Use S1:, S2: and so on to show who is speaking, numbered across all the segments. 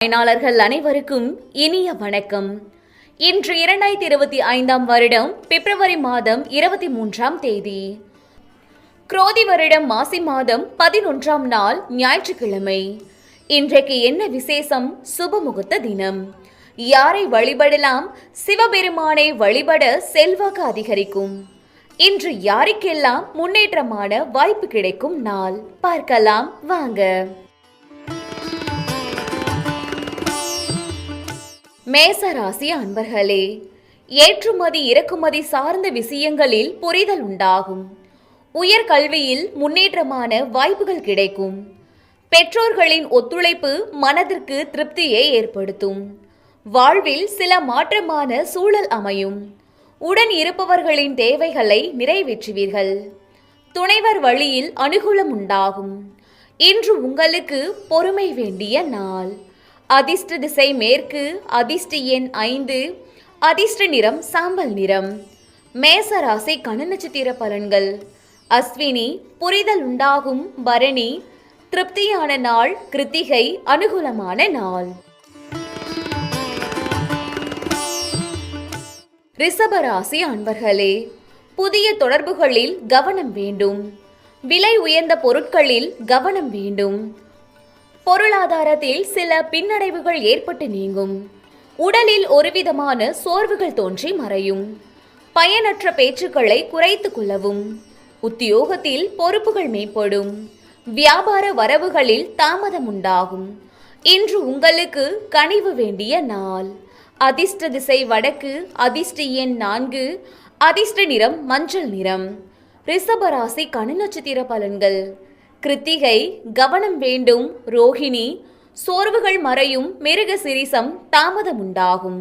S1: பயனாளர்கள் அனைவருக்கும் இனிய வணக்கம். இன்று 2025 வருடம் பிப்ரவரி மாதம் 23ஆம் தேதி, குரோதி வருடம் மாசி மாதம் 11ஆம் நாள் ஞாயிற்றுக்கிழமை. இன்றைக்கு என்ன விசேஷம்? சுபமுகூர்த்த தினம். யாரை வழிபடலாம்? சிவபெருமானை வழிபட செல்வாக்கு அதிகரிக்கும். இன்று யாருக்கெல்லாம் முன்னேற்றமான வாய்ப்பு கிடைக்கும் நாள் பார்க்கலாம் வாங்க. மேசராசி அன்பர்களே, ஏற்றுமதி இறக்குமதி சார்ந்த விஷயங்களில் புரிதல் உண்டாகும். உயர்கல்வியில் முன்னேற்றமான வாய்ப்புகள் கிடைக்கும். பெற்றோர்களின் ஒத்துழைப்பு மனதிற்கு திருப்தியை ஏற்படுத்தும். வாழ்வில் சில மாற்றமான சூழல் அமையும். உடன் இருப்பவர்களின் தேவைகளை நிறைவேற்றுவீர்கள். துணைவர் வழியில் அனுகூலம் உண்டாகும். இன்று உங்களுக்கு பொறுமை வேண்டிய நாள். அதிர்ஷ்ட திசை மேற்கு, அதிர்ஷ்ட எண் 5, அதிர்ஷ்ட நிறம் சாம்பல் நிறம். மேசராசி கண நட்சத்திர பலன்கள். அஸ்வினி புரிதல் உண்டாகும். பரணி திருப்தியான நாள். கிருத்திகை அனுகூலமான நாள். ரிஷபராசி அன்பர்களே, புதிய தொடர்புகளில் கவனம் வேண்டும். விலை உயர்ந்த பொருட்களில் கவனம் வேண்டும். பொருளாதாரத்தில் சில பின்னடைவுகள் ஏற்பட்டு நீங்கும். உடலில் ஒருவிதமான சோர்வுகள் தோன்றி மறையும். பயனற்ற பேச்சுக்களை குறைத்து கொள்ளவும். உத்தியோகத்தில் பொறுப்புகள் மேம்படும். வியாபார வரவுகளில் தாமதம் உண்டாகும். இன்று உங்களுக்கு கனிவு வேண்டிய நாள். அதிர்ஷ்ட திசை வடக்கு, அதிர்ஷ்ட எண் 4, அதிர்ஷ்ட நிறம் மஞ்சள் நிறம். ரிஷபராசி கண நட்சத்திர பலன்கள். கிருத்திகை கவனம் வேண்டும். ரோஹிணி சோர்வுகள் மறையும். மிருக சிரிசம் தாமதம் உண்டாகும்.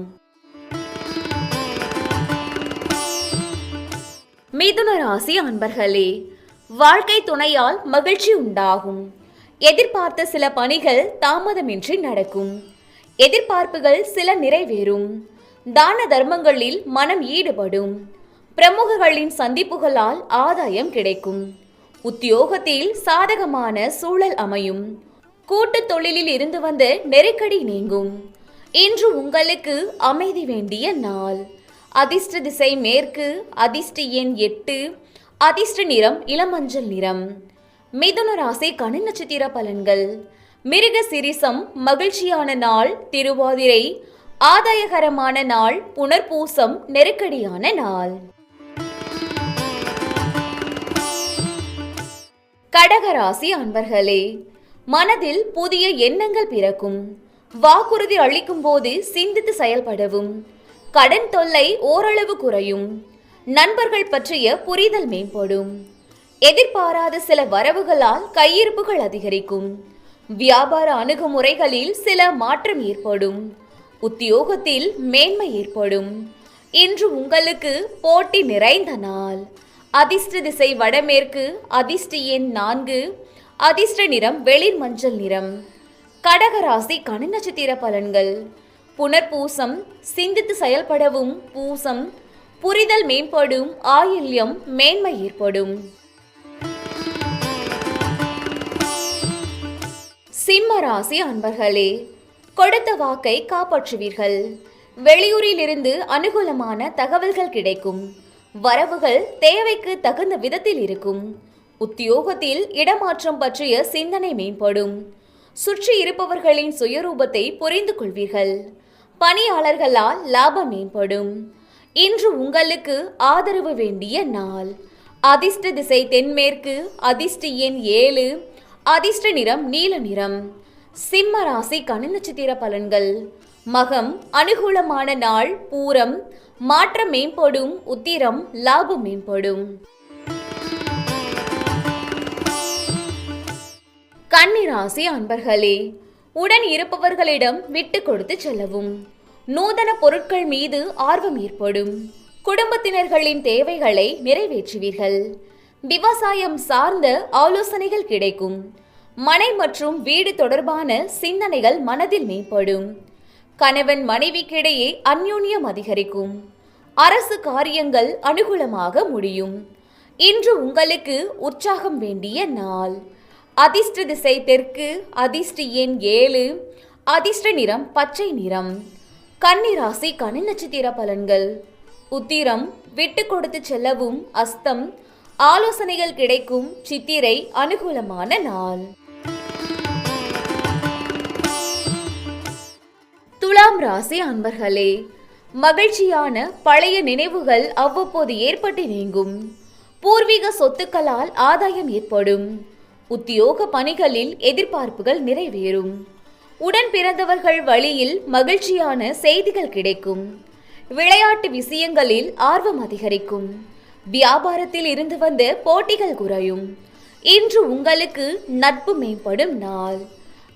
S1: மிதுன ராசி அன்பர்களே, வாழ்க்கை துணையால் மகிழ்ச்சி உண்டாகும். எதிர்பார்த்த சில பணிகள் தாமதமின்றி நடக்கும். எதிர்பார்ப்புகள் சில நிறைவேறும். தான தர்மங்களில் மனம் ஈடுபடும். பிரமுகர்களின் சந்திப்புகளால் ஆதாயம் கிடைக்கும். உத்தியோகத்தில் சாதகமான சூழல் அமையும். கூட்டு தொழிலில் இருந்து வந்த நெருக்கடி நீங்கும். இன்று உங்களுக்கு அமைதி வேண்டிய நாள். அதிர்ஷ்ட திசை மேற்கு, அதிர்ஷ்ட எண் 8, அதிர்ஷ்ட நிறம் இளமஞ்சள் நிறம். மிதுன ராசி கண நட்சத்திர பலன்கள். மிருக சிரிசம் மகிழ்ச்சியான நாள். திருவாதிரை ஆதாயகரமான நாள். புனர்பூசம் நெருக்கடியான நாள். கடகராசி அன்பர்களே, மனதில் புதிய எண்ணங்கள் பிறக்கும். வாக்குறுதி அளிக்கும் போது சிந்தித்து செயல்படவும். கடன் தொல்லை ஓரளவு குறையும். நண்பர்கள் பற்றிய புரிதல் மேம்படும். எதிர்பாராத சில வரவுகளால் கையிருப்புகள் அதிகரிக்கும். வியாபார அணுகுமுறைகளில் சில மாற்றம் ஏற்படும். உத்தியோகத்தில் மேன்மை ஏற்படும். இன்று உங்களுக்கு போட்டி நிறைந்த நாள். அதிர்ஷ்ட திசை வடமேற்கு, அதிர்ஷ்ட எண் 4, அதிர்ஷ்ட நிறம் வெளிர் மஞ்சள் நிறம். கடகராசி கண நட்சத்திர பலன்கள். புனர்பூசம் சிந்தித்து செயல்படவும். பூசம் புரிதல் மேம்படும். ஆயில்யம் மேன்மை ஏற்படும். சிம்ம ராசி அன்பர்களே, கொடுத்த வாக்கை காப்பாற்றுவீர்கள். வெளியூரில் இருந்து அனுகூலமான தகவல்கள் கிடைக்கும். வரவுகள் தேவைக்கு தகுந்த விதத்தில் இருக்கும். உத்தியோகத்தில் இடமாற்றம் பற்றிய சிந்தனை மேம்படும். சுற்றி இருப்பவர்களின் சுயரூபத்தை புரிந்து கொள்வீர்கள். பணியாளர்களால் லாபம் மேம்படும். இன்று உங்களுக்கு ஆதரவு வேண்டிய நாள். அதிர்ஷ்ட திசை தென்மேற்கு, அதிர்ஷ்ட எண் 7, அதிர்ஷ்ட நிறம் நீல நிறம். சிம்ம ராசி கண நட்சத்திர பலன்கள். மகம் அனுகூலமான நாள். பூரம் மாற்றம் மேம்படும். உத்திரம் லாபம் மேம்படும். கன்னிராசி அன்பர்களே, உடன் இருப்பவர்களிடம் விட்டு கொடுத்து செல்லவும். நூதன பொருட்கள் மீது ஆர்வம் ஏற்படும். குடும்பத்தினர்களின் தேவைகளை நிறைவேற்றுவீர்கள். விவசாயம் சார்ந்த ஆலோசனைகள் கிடைக்கும். மனை மற்றும் வீடு தொடர்பான சிந்தனைகள் மனதில் மேம்படும். கணவன் மனைவிக்கிடையே அந்யோன்யம் அதிகரிக்கும். அரசு காரியங்கள் அனுகூலமாக முடியும். இன்று உங்களுக்கு உற்சாகம் வேண்டிய நாள். அதிர்ஷ்ட திசை தெற்கு, அதிர்ஷ்ட எண் 7, அதிர்ஷ்ட நிறம் பச்சை நிறம். கன்னி ராசிக்கான நட்சத்திர பலன்கள். உத்திரம் விட்டு கொடுத்து செல்லவும். அஸ்தம் ஆலோசனைகள் கிடைக்கும். சித்திரை அனுகூலமான நாள். துலாம் ராசி அன்பர்களே, மகிழ்ச்சியான பழைய நினைவுகள் அவ்வப்போது ஏற்பட்டு நீங்கும். பூர்வீக சொத்துக்களால் ஆதாயம் ஏற்படும். உத்தியோக பணிகளில் எதிர்பார்ப்புகள் நிறைவேறும். உடன் பிறந்தவர்கள் வழியில் மகிழ்ச்சியான செய்திகள் கிடைக்கும். விளையாட்டு விஷயங்களில் ஆர்வம் அதிகரிக்கும். வியாபாரத்தில் இருந்து வந்த போட்டிகள் குறையும். இன்று உங்களுக்கு நட்பு மேம்படும் நாள்.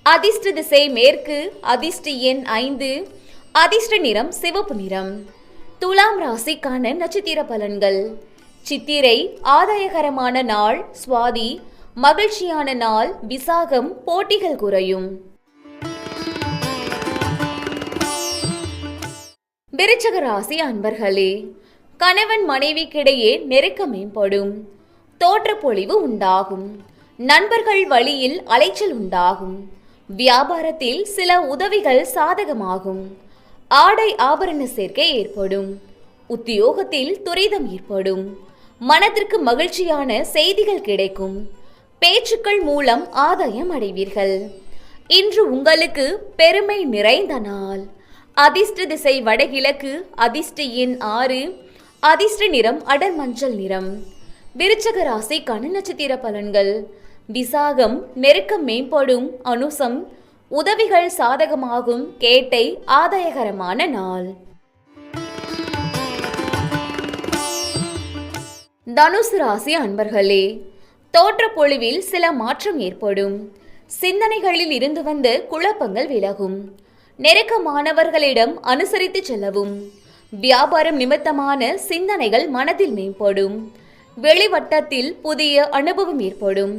S1: அதிர்ஷ்ட திசை மேற்கு. அதிர்ஷ்ட எண் 5. அதிர்ஷ்ட நிறம் சிவப்பு நிறம். துலாம் ராசிக்கான நட்சத்திர பலன்கள். சித்திரை ஆதாயகரமான நாள். சுவாதி மகிழ்ச்சியான நாள். விசாகம் போட்டிகள் குறையும். விருச்சிக ராசி அன்பர்களே, கணவன் மனைவிக்கிடையே நெருக்கம் மேம்படும். தோற்றப்பொழிவு உண்டாகும். நண்பர்கள் வழியில் அலைச்சல் உண்டாகும். வியாபாரத்தில் சில உதவிகள் சாதகமாகும். ஆடை ஆபரண சேர்க்கை ஏற்படும். உத்தியோகத்தில் துரிதம் ஏற்படும். மனதிற்கு மகிழ்ச்சியான செய்திகள் கிடைக்கும். பேச்சுக்கள் மூலம் ஆதாயம் அடைவீர்கள். இன்று உங்களுக்கு பெருமை நிறைந்த நாள். அதிர்ஷ்ட திசை வடகிழக்கு. அதிர்ஷ்ட எண் 6. அதிர்ஷ்ட நிறம் அடர் மஞ்சள் நிறம். விருச்சிக ராசிக்கான நட்சத்திர பலன்கள். விசாகம் நெருக்கம் மேம்படும். அனுசம் உதவிகள் சாதகமாகும். கேட்டை ஆதாயகரமான நாள். தனுசு ராசி அன்பர்களே, தோற்றப்பொழிவில் சில மாற்றம் ஏற்படும். சிந்தனைகளில் இருந்து வந்த குழப்பங்கள் விலகும். நெருக்கமானவர்களிடம் அனுசரித்து செல்லவும். வியாபாரம் நிமித்தமான சிந்தனைகள் மனதில் மேம்படும். வெளிவட்டத்தில் புதிய அனுபவம் ஏற்படும்.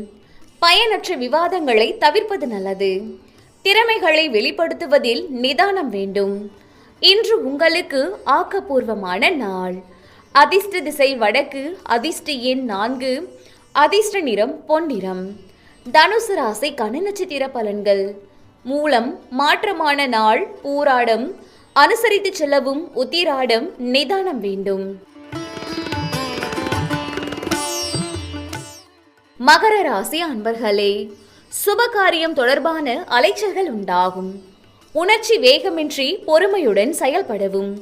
S1: பயனற்ற விவாதங்களை தவிர்ப்பது நல்லது. திறமைகளை வெளிப்படுத்துவதில் நிதானம் வேண்டும். இன்று உங்களுக்கு ஆக்கப்பூர்வமான நாள். அதிர்ஷ்ட திசை வடக்கு. அதிர்ஷ்ட எண் 4. அதிர்ஷ்ட நிறம் பொன்னிறம். தனுசு ராசிக்கான நட்சத்திர பலன்கள். மூலம் மாற்றமான நாள். பூராடம் அனுசரித்து செல்லவும். உத்திராடம் நிதானம் வேண்டும். மகர ராசி அன்பர்களே, சுபகாரியம் தொடர்பான அலைச்சல்கள் உண்டாகும். உணர்ச்சி வேகமின்றி பொறுமையுடன் செயல்படவும்.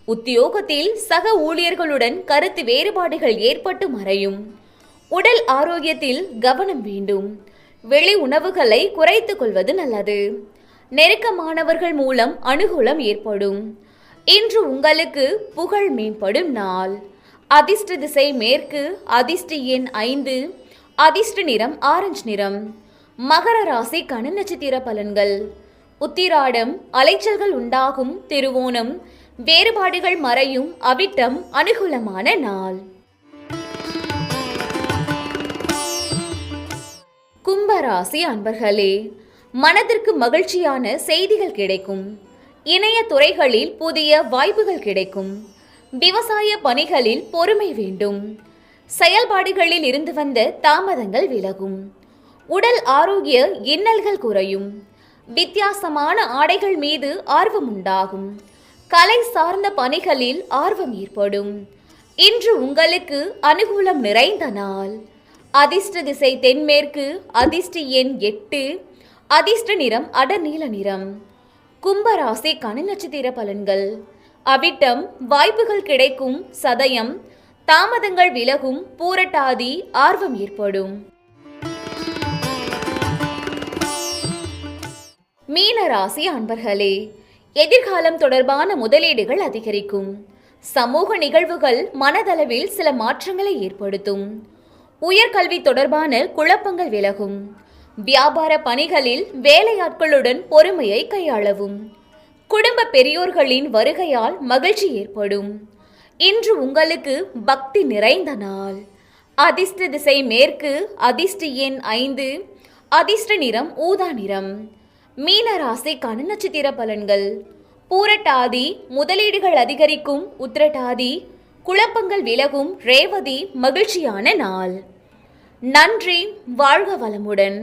S1: உத்தியோகத்தில் சக ஊழியர்களுடன் கருத்து வேறுபாடுகள் ஏற்பட்டு மறையும். உடல் ஆரோக்கியத்தில் கவனம் வேண்டும். வெளி உணவுகளை குறைத்துக் கொள்வது நல்லது. நெருக்கமானவர்கள் மூலம் அனுகூலம் ஏற்படும். இன்று உங்களுக்கு புகழ் மேம்படும் நாள். அதிர்ஷ்ட திசை மேற்கு. அதிர்ஷ்ட எண் 5. அதிர்ஷ்ட நிறம் ஆரஞ்சு நிறம். மகர ராசிக்கான நட்சத்திர பலன்கள். உத்திராடம் அலைச்சல்கள் உண்டாகும். திருவோணம் வேறுபாடுகள் மறையும். அவிட்டம் அனுகூலமான நாள். கும்பராசி அன்பர்களே, மனதிற்கு மகிழ்ச்சியான செய்திகள் கிடைக்கும். இணைய துறைகளில் புதிய வாய்ப்புகள் கிடைக்கும். விவசாய பணிகளில் பொறுமை வேண்டும். செயல்பாடுகளில் இருந்து வந்த தாமதங்கள் விலகும். உடல் ஆரோக்கிய இன்னல்கள் குறையும். வித்தியாசமான ஆடைகள் மீது ஆர்வம் உண்டாகும். கலை சார்ந்த பணிகளில் ஆர்வம் ஏற்படும். இன்று உங்களுக்கு அனுகூலம் நிறைந்த நாள். அதிர்ஷ்ட திசை தென்மேற்கு. அதிர்ஷ்ட எண் 8. அதிர்ஷ்ட நிறம் அடர் நீல நிறம். கும்பராசிக்கான நட்சத்திர பலன்கள். அவிட்டம் வாய்ப்புகள் கிடைக்கும். சதயம் தாமதங்கள் விலகும். பூரட்டாதி ஆர்வம் ஏற்படும். மீன ராசி அன்பர்களே, எதிர்காலம் தொடர்பான முதலீடுகள் அதிகரிக்கும். சமூக நிகழ்வுகள் மனதளவில் சில மாற்றங்களை ஏற்படுத்தும். உயர்கல்வி தொடர்பான குழப்பங்கள் விலகும். வியாபார பணிகளில் வேலையாட்களுடன் பொறுமையை கையாளவும். குடும்ப பெரியோர்களின் வருகையால் மகிழ்ச்சி ஏற்படும். இன்று உங்களுக்கு பக்தி நிறைந்த நாள். அதிர்ஷ்ட திசை மேற்கு. அதிர்ஷ்ட எண் 5. அதிர்ஷ்ட நிறம் ஊதா நிறம். மீன ராசிக்கான நட்சத்திர பலன்கள். பூரட்டாதி முதலீடுகள் அதிகரிக்கும். உத்திரட்டாதி குழப்பங்கள் விலகும். ரேவதி மகிழ்ச்சியான நாள். நன்றி. வாழ்க வளமுடன்.